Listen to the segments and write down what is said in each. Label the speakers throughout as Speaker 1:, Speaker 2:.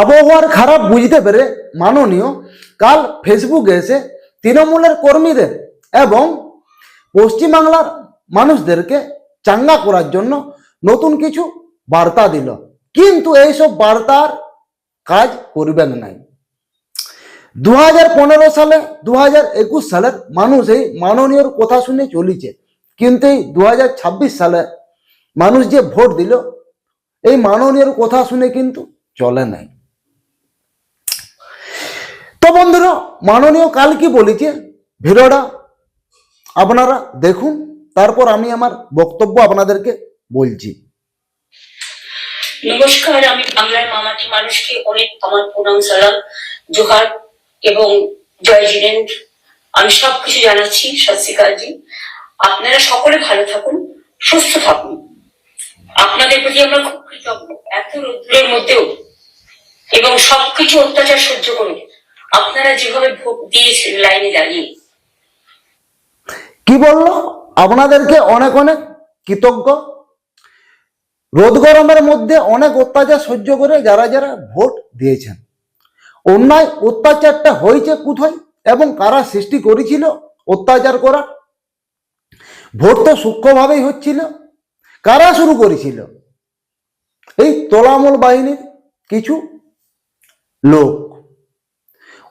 Speaker 1: আবহাওয়ার খারাপ বুঝতে পেরে মাননীয় কাল ফেসবুকে এসে তৃণমূলের কর্মীদের এবং পশ্চিমবাংলার মানুষদেরকে চাঙ্গা করার জন্য নতুন কিছু বার্তা দিল, কিন্তু এইসব বার্তার কাজ করবেন নাই। 2015 সালে 2021 সালের মানুষ এই মাননীয়র কথা শুনে চলেছে, কিন্তু এই 2026 সালে মানুষ যে ভোট দিল এই মাননীয়র কথা শুনে কিন্তু চলে নাই। তো বন্ধুরা, মাননীয় কাল কি বলেছে ভিডিওটা আপনারা দেখুন, তারপর আমি আমার বক্তব্য আপনাদেরকে বলছি।
Speaker 2: নমস্কার, আমি বাংলার মামাটি মানুষকে অনেক আমার প্রণাম, সালাম, জোহার এবং জয় জিনেন্দ্র আমি সবকিছু জানাচ্ছি। সত শ্রী আকাল জি। আপনারা সকলে ভালো থাকুন, সুস্থ থাকুন। আপনাদের প্রতি আমরা খুব কৃতজ্ঞ। এত রোদ্রের মধ্যেও এবং সবকিছু অত্যাচার সহ্য করুন আপনারা যেভাবে ভোট দিয়েছেন লাইনে দাঁড়িয়ে।
Speaker 1: কি বললো? আপনাদেরকে অনেক অনেক কৃতজ্ঞ। রোদ গরমের মধ্যে অনেক অত্যাচার সহ্য করে যারা যারা ভোট দিয়েছেন। অন্যায় অত্যাচারটা হয়েছে কোথায় এবং কারা সৃষ্টি করেছিল অত্যাচার করা? ভোট তো সূক্ষ্মভাবেই হচ্ছিল। কারা শুরু করেছিল? এই তোলামূল বাহিনীর কিছু লোক।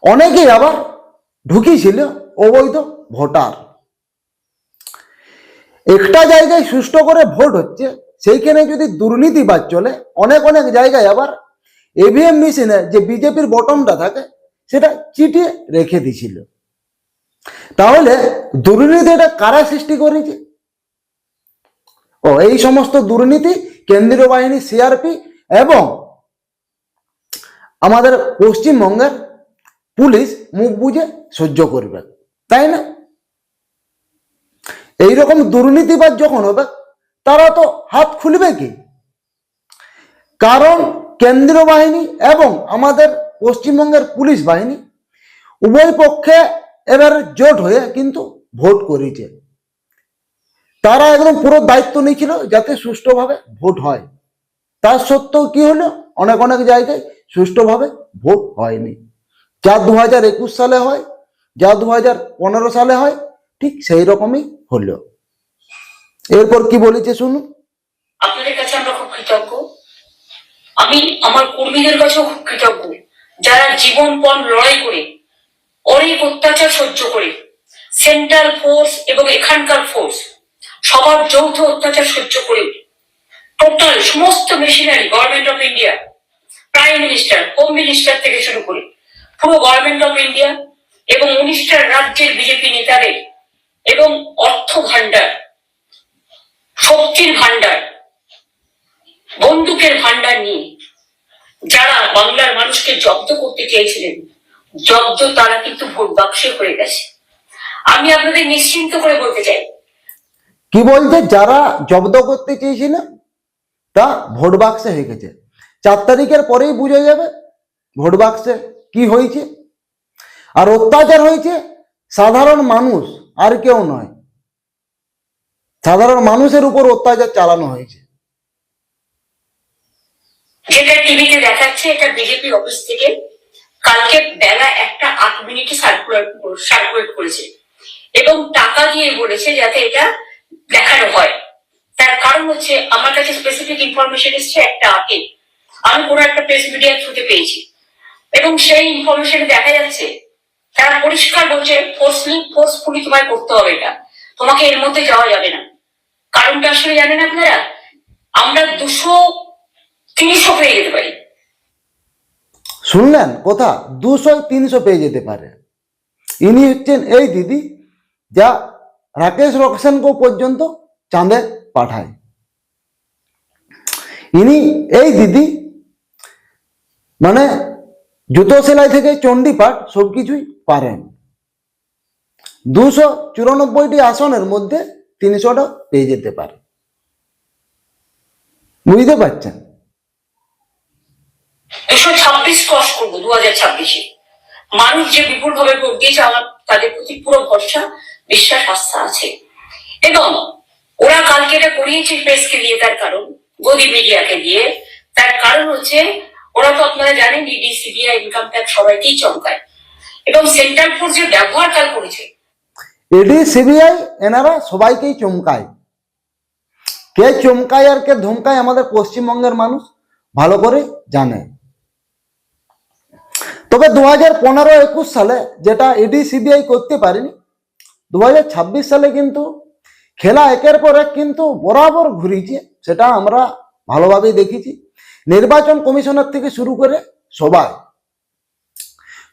Speaker 1: অনেকেই আবার ঢুকিয়েছিল অবৈধ ভোটার। একটা জায়গায় সুষ্ঠু করে ভোট হচ্ছে, সেইখানে যদি দুর্নীতিবাজ চলে, অনেক অনেক জায়গায় আবার ইভিএম মেশিনে যে বিজেপির বটনটা থাকে সেটা চিটিয়ে রেখে দিছিল। তাহলে দুর্নীতিটা কারা সৃষ্টি করেছে? এই সমস্ত দুর্নীতি কেন্দ্রীয় বাহিনী, সিআরপি এবং আমাদের পশ্চিমবঙ্গের পুলিশ মুখ বুঝে সহ্য করবে, তাই না? এইরকম দুর্নীতিবাজ যখন হবে তারা তো হাত খুলবে কি? কারণ কেন্দ্রীয় বাহিনী এবং আমাদের পশ্চিমবঙ্গের পুলিশ বাহিনী উভয় পক্ষে এবার জোট হয়ে কিন্তু ভোট করেছে। তারা একদম পুরো দায়িত্ব নিয়েছিল যাতে সুষ্ঠুভাবে ভোট হয়। তার সত্ত্বেও কি হলো? অনেক অনেক জায়গায় সুষ্ঠুভাবে ভোট হয়নি। যা 2021 সালে হয়, যা 2015 সালে হয়, ঠিক সেই রকমই হলো। এরপর কি বলেছে শুনুন।
Speaker 2: আপনাদের কাছে আমরা খুব কৃতজ্ঞ। আমি আমার কর্মীদের কাছেও খুব কৃতজ্ঞ, যারা জীবনপণ লড়াই করে অনেক অত্যাচার সহ্য করে সেন্ট্রাল ফোর্স এবং এখানকার ফোর্স সবার যৌথ অত্যাচার সহ্য করে টোটাল সমস্ত machinery government of India, prime minister, home minister থেকে শুরু করে পুরো গভর্নমেন্ট অফ ইন্ডিয়া এবং 19টা রাজ্যের বিজেপি নেতাদের এবং অর্থ ভান্ডার, শক্তির ভান্ডার, বন্দুকের ভান্ডার নিয়ে যারা বাংলার মানুষকে জব্দ করতে চেয়েছিলেন, জব্দ তারা কিন্তু ভোট বাক্সে হয়ে গেছে। আমি আপনাদের নিশ্চিন্ত করে বলতে চাই।
Speaker 1: কি বলছে? যারা জব্দ করতে চেয়েছিল তা ভোট বাক্সে হয়ে গেছে। 4 তারিখের পরেই বোঝা যাবে ভোট বাক্সে কি হয়েছে। আর অত্যাচার হয়েছে সাধারণ মানুষ, আর কেউ নয়। সাধারণ মানুষের উপর অত্যাচার চালানো হয়েছে।
Speaker 2: যেটা টিভিতে দেখাচ্ছে, এটা বিজেপি অফিস থেকে কালকে বেলা 1:08 সার্কুলেট করেছে এবং টাকা দিয়ে বলেছে যাতে এটা দেখানো হয়। তার কারণ হচ্ছে আমার কাছে স্পেসিফিক ইনফরমেশন এসছে 1:08 আমি কোনো একটা প্রেস মিডিয়ার থ্রুতে পেয়েছি এবং সেই ইনফরমেশনে দেখা যাচ্ছে তারা পরিষ্কার বলছে ফোর্সফুলি তোমায় করতে হবে, এটা তোমাকে এর মধ্যে যাওয়া যাবে না। কারণটা আসলে জানেন আপনারা? আমরা 200-300 পেয়ে যেতে পারি।
Speaker 1: শুনলেন কথা? 200-300 পেয়ে যেতে পারে। ইনি হচ্ছেন এই দিদি যা রাকেশ রোশনকে পর্যন্ত চাঁদে পাঠায়। ইনি এই দিদি মানে জুতো সেলাই থেকে চণ্ডীপাঠ সবকিছুই পারেন। 294টি আসনের মধ্যে 300টা পেয়ে যেতে পারে। বুঝতে পারছেন?
Speaker 2: 226 ক্রস করবো 2026-এ। মানুষ যে বিপুল ভাবে ভোট দিয়েছে, আমার তাদের প্রতি পুরো ভরসা, বিশ্বাস, আস্থা আছে। এবং ওরা কালকে এটা করিয়েছে প্রেসকে দিয়ে, তার কারণ গদি মিডিয়াকে দিয়ে, তার কারণ হচ্ছে ওরা তো আপনারা জানেন ইডি সিবিআই ইনকাম ট্যাক্স সবাইকেই চমকায়, এবং সেন্ট্রাল ফোর্স যে ব্যবহার কাল করেছে,
Speaker 1: ইডি সিবিআই এনারা সবাইকেই চমকায়। কে চমকায় আর কে ধমকায় আমাদের পশ্চিমবঙ্গের মানুষ ভালো করে জানে। তবে 2015-21 সালে যেটা ইডি সিবিআই করতে পারেনি, 2026 সালে কিন্তু খেলা একের পর এক কিন্তু বরাবর ঘুরিয়েছে, সেটা আমরা ভালোভাবেই দেখেছি। নির্বাচন কমিশনার থেকে শুরু করে সবাই।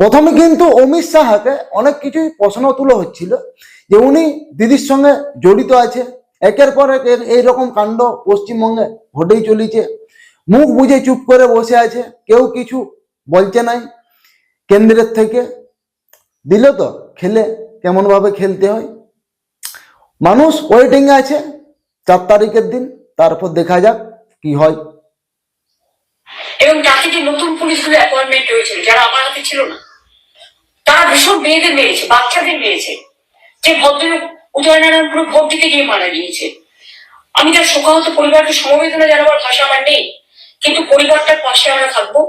Speaker 1: প্রথমে কিন্তু অমিত শাহকে অনেক কিছুই প্রশ্ন তুলে হচ্ছিল যে উনি দিদির সঙ্গে জড়িত আছে। একের পর এক এইরকম কাণ্ড পশ্চিমবঙ্গে ঘটেই চলেছে। মুখ বুঝে চুপ করে বসে আছে, কেউ কিছু বলছে নাই। কেন্দ্রের থেকে দিল তো খেলে কেমন ভাবে খেলতে হয়, মানুষ ওয়েটিং এ আছে 4 তারিখের দিন, তারপর দেখা যাক কি হয়।
Speaker 2: এবং তাতে যে নতুন পুলিশগুলো অ্যাপয়েন্টমেন্ট হয়েছিল, যারা আমার হাতে ছিল না, তারা ভীষণ মেয়েদের মেরেছে, বাচ্চাদের মেরেছে। যে ভদ্রলোক উদয়নারায়ণপুরে ভোট দিতে গিয়ে মারা গিয়েছে, আমি তার শোকাহত পরিবারকে সমবেদনা জানাবার ভাষা আমার নেই, কিন্তু পরিবারটার পাশে আমরা থাকবো।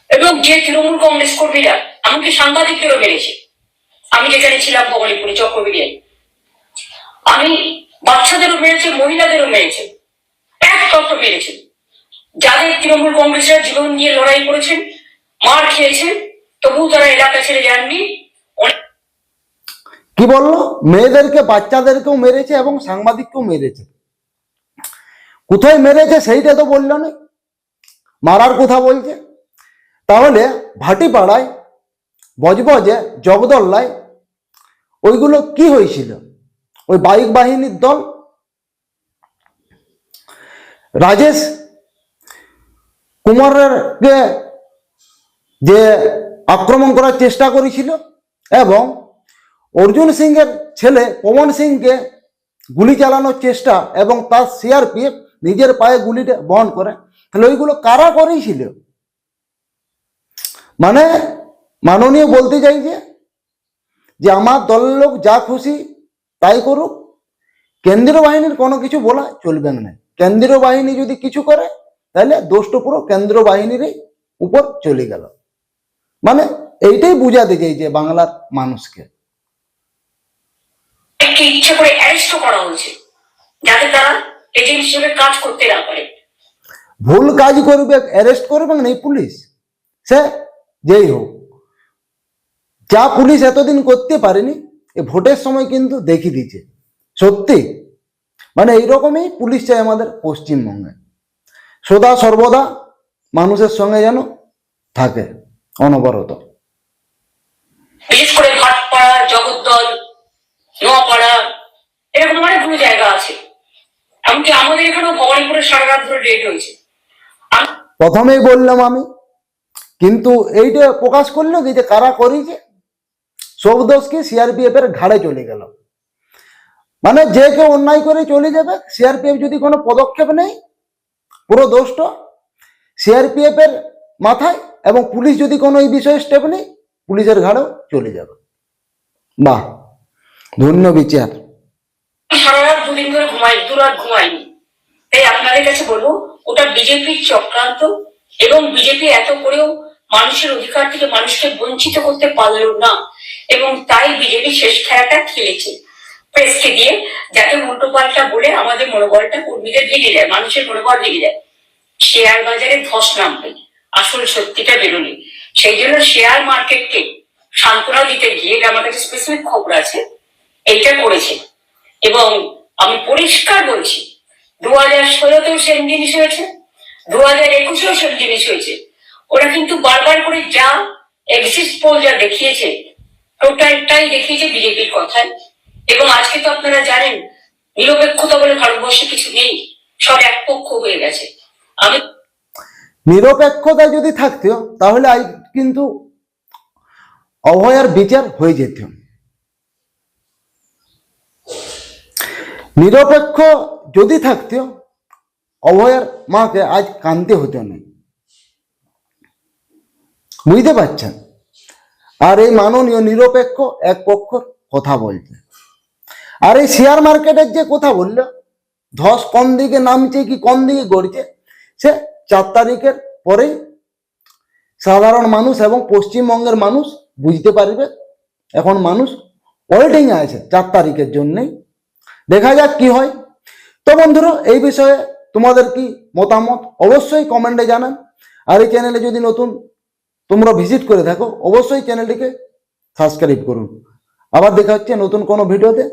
Speaker 2: এবং যে তৃণমূল কংগ্রেস কর্মীরা এমনকি সাংবাদিকদেরও মেরেছে, আমি যেখানে ছিলাম ভবানীপুরে চক্রবিরিয়ায়, আমি বাচ্চাদেরও মেরেছে, মহিলাদেরও মেরেছে, এক তত্ত্ব মেরেছে। যাদের তৃণমূল কংগ্রেসের জীবন নিয়ে লড়াই করেছেন, মার খেয়েছেন, তবুও তারা এলাকা ছেড়ে যাননি।
Speaker 1: কি বললো, মেয়েদেরকে বাচ্চাদেরকেও মেরেছে এবং সাংবাদিককেও মেরেছে। কোথায় মেরেছে সেইটা তো বললো না, মারার কথা বলছে। তাহলে ভাটিপাড়ায়, বজবজে, জগদল্লায় ওইগুলো কি হয়েছিল? ওই বাইক বাহিনীর দল রাজেশ কুমারকে যে আক্রমণ করার চেষ্টা করেছিল এবং অর্জুন সিংয়ের ছেলে পবন সিংকে গুলি চালানোর চেষ্টা এবং তার সিআরপিএফ নিজের পায়ে গুলিটা বহন করে, তাহলে ওইগুলো কারা করেছিল? মানে মাননীয় বলতে চাইছে যে আমার দলের লোক যা খুশি তাই করুক, কেন্দ্রীয় বাহিনীর কোনো কিছু বলা চলবে না। কেন্দ্রীয় বাহিনী যদি কিছু করে তাহলে দোষটা পুরো কেন্দ্রীয় বাহিনীরই উপর চলে গেল। মানে এইটাই বুঝাতে চাইছে বাংলার মানুষকে।
Speaker 2: ইচ্ছে করে অ্যারেস্ট করা হয়েছে যাতে তারা এজেন্ট হিসেবে কাজ করতে না পারে।
Speaker 1: ভুল কাজ করবে অ্যারেস্ট করবে না এই পুলিশ, সে যেই হোক। যা পুলিশ এতদিন করতে পারেনি এ ভোটের সময় কিন্তু দেখিয়ে দিচ্ছে সত্যি। মানে এইরকমই পুলিশ চাই আমাদের পশ্চিমবঙ্গে, সদা সর্বদা মানুষের সঙ্গে যেন থাকে অনবরত।
Speaker 2: বিশেষ করে ভাটপাড়া, জগদ্দল, নোয়াপাড়া, এরকম অনেকগুলো জায়গা আছে। এমনকি আমাদের এখানেও ভবানীপুরে সারা রাত ধরে রেড হয়েছে।
Speaker 1: প্রথমেই বললাম আমি, কিন্তু এইটা প্রকাশ করলো যে কারা করেছে, সব দোষ কি সিআরপিএফ এর ঘাড়ে চলে গেল। মানে যে কেউ অন্যায় করে চলে যাবে, সিআরপিএফ যদি কোনো পদক্ষেপ নেই পুরো দোষটা সিআরপিএফ এর মাথায়, এবং পুলিশ যদি কোনো এই বিষয়ে স্টেপ নেই পুলিশের ঘাড়েও চলে যাবে। বাহ, ধন্য বিচার।
Speaker 2: সারা রাত 2 দিন ধরে দুরাত ঘুমাইনি। তাই আপনাদের কাছে বলবো, ওটা বিজেপির চক্রান্ত, এবং বিজেপি এত করেও মানুষের অধিকার থেকে মানুষকে বঞ্চিত করতে পারলো না, এবং তাই বিজেপি শেষ খেলাটা খেলেছে প্রেসকে দিয়ে, যাতে উল্টো পাল্টা বলে আমাদের মনোবলটা কর্মীদের ভেঙে যায়, মানুষের মনোবল ভেঙে যায়। শেয়ার বাজারে ধস নামবে, আসল সত্যিটা বেরোনি। সেই জন্য শেয়ার মার্কেটকে সান্ত্বনা দিতে গিয়ে, আমার কাছে স্পেসিফিক খবর আছে, এইটা করেছে। এবং আমি পরিষ্কার বলছি, 2016তেও সেম জিনিস হয়েছে, 2021এও সেম জিনিস হয়েছে। ওরা কিন্তু বারবার করে যা এক্সিট পোল যা দেখিয়েছে, টোটালটাই দেখিয়েছে বিজেপির কথায়। এবং আজকে তো আপনারা জানেন নিরপেক্ষতা বলে ভারতবর্ষে কিছু নেই, সব একপক্ষ হয়ে গেছে। আমি
Speaker 1: নিরপেক্ষতা যদি থাকতো তাহলে কিন্তু অভয়ার বিচার হয়ে যেত। নিরপেক্ষ যদি থাকতো অভয়ার মাকে আজ কাঁদতে হতো না, বুঝতে পারছেন? আর এই মাননীয় নিরপেক্ষ এক পক্ষ কথা বলছে। আর এই শেয়ার মার্কেটের যে কথা বললো, ধস কোন দিকে নামছে কি কোন দিকে গড়ছে, সে 4 তারিখের পরেই সাধারণ মানুষ এবং পশ্চিমবঙ্গের মানুষ বুঝতে পারবে। এখন মানুষ ওয়েটিং এ আছে 4 তারিখের জন্যই, দেখা যাক কি হয়। তো বন্ধুরা, এই বিষয়ে তোমাদের কি মতামত অবশ্যই কমেন্টে জানান। আর এই চ্যানেলে যদি নতুন তোমরা ভিজিট করে থাকো, অবশ্যই চ্যানেলটিকে সাবস্ক্রাইব করুন। আবার দেখা হচ্ছে নতুন কোনো ভিডিওতে।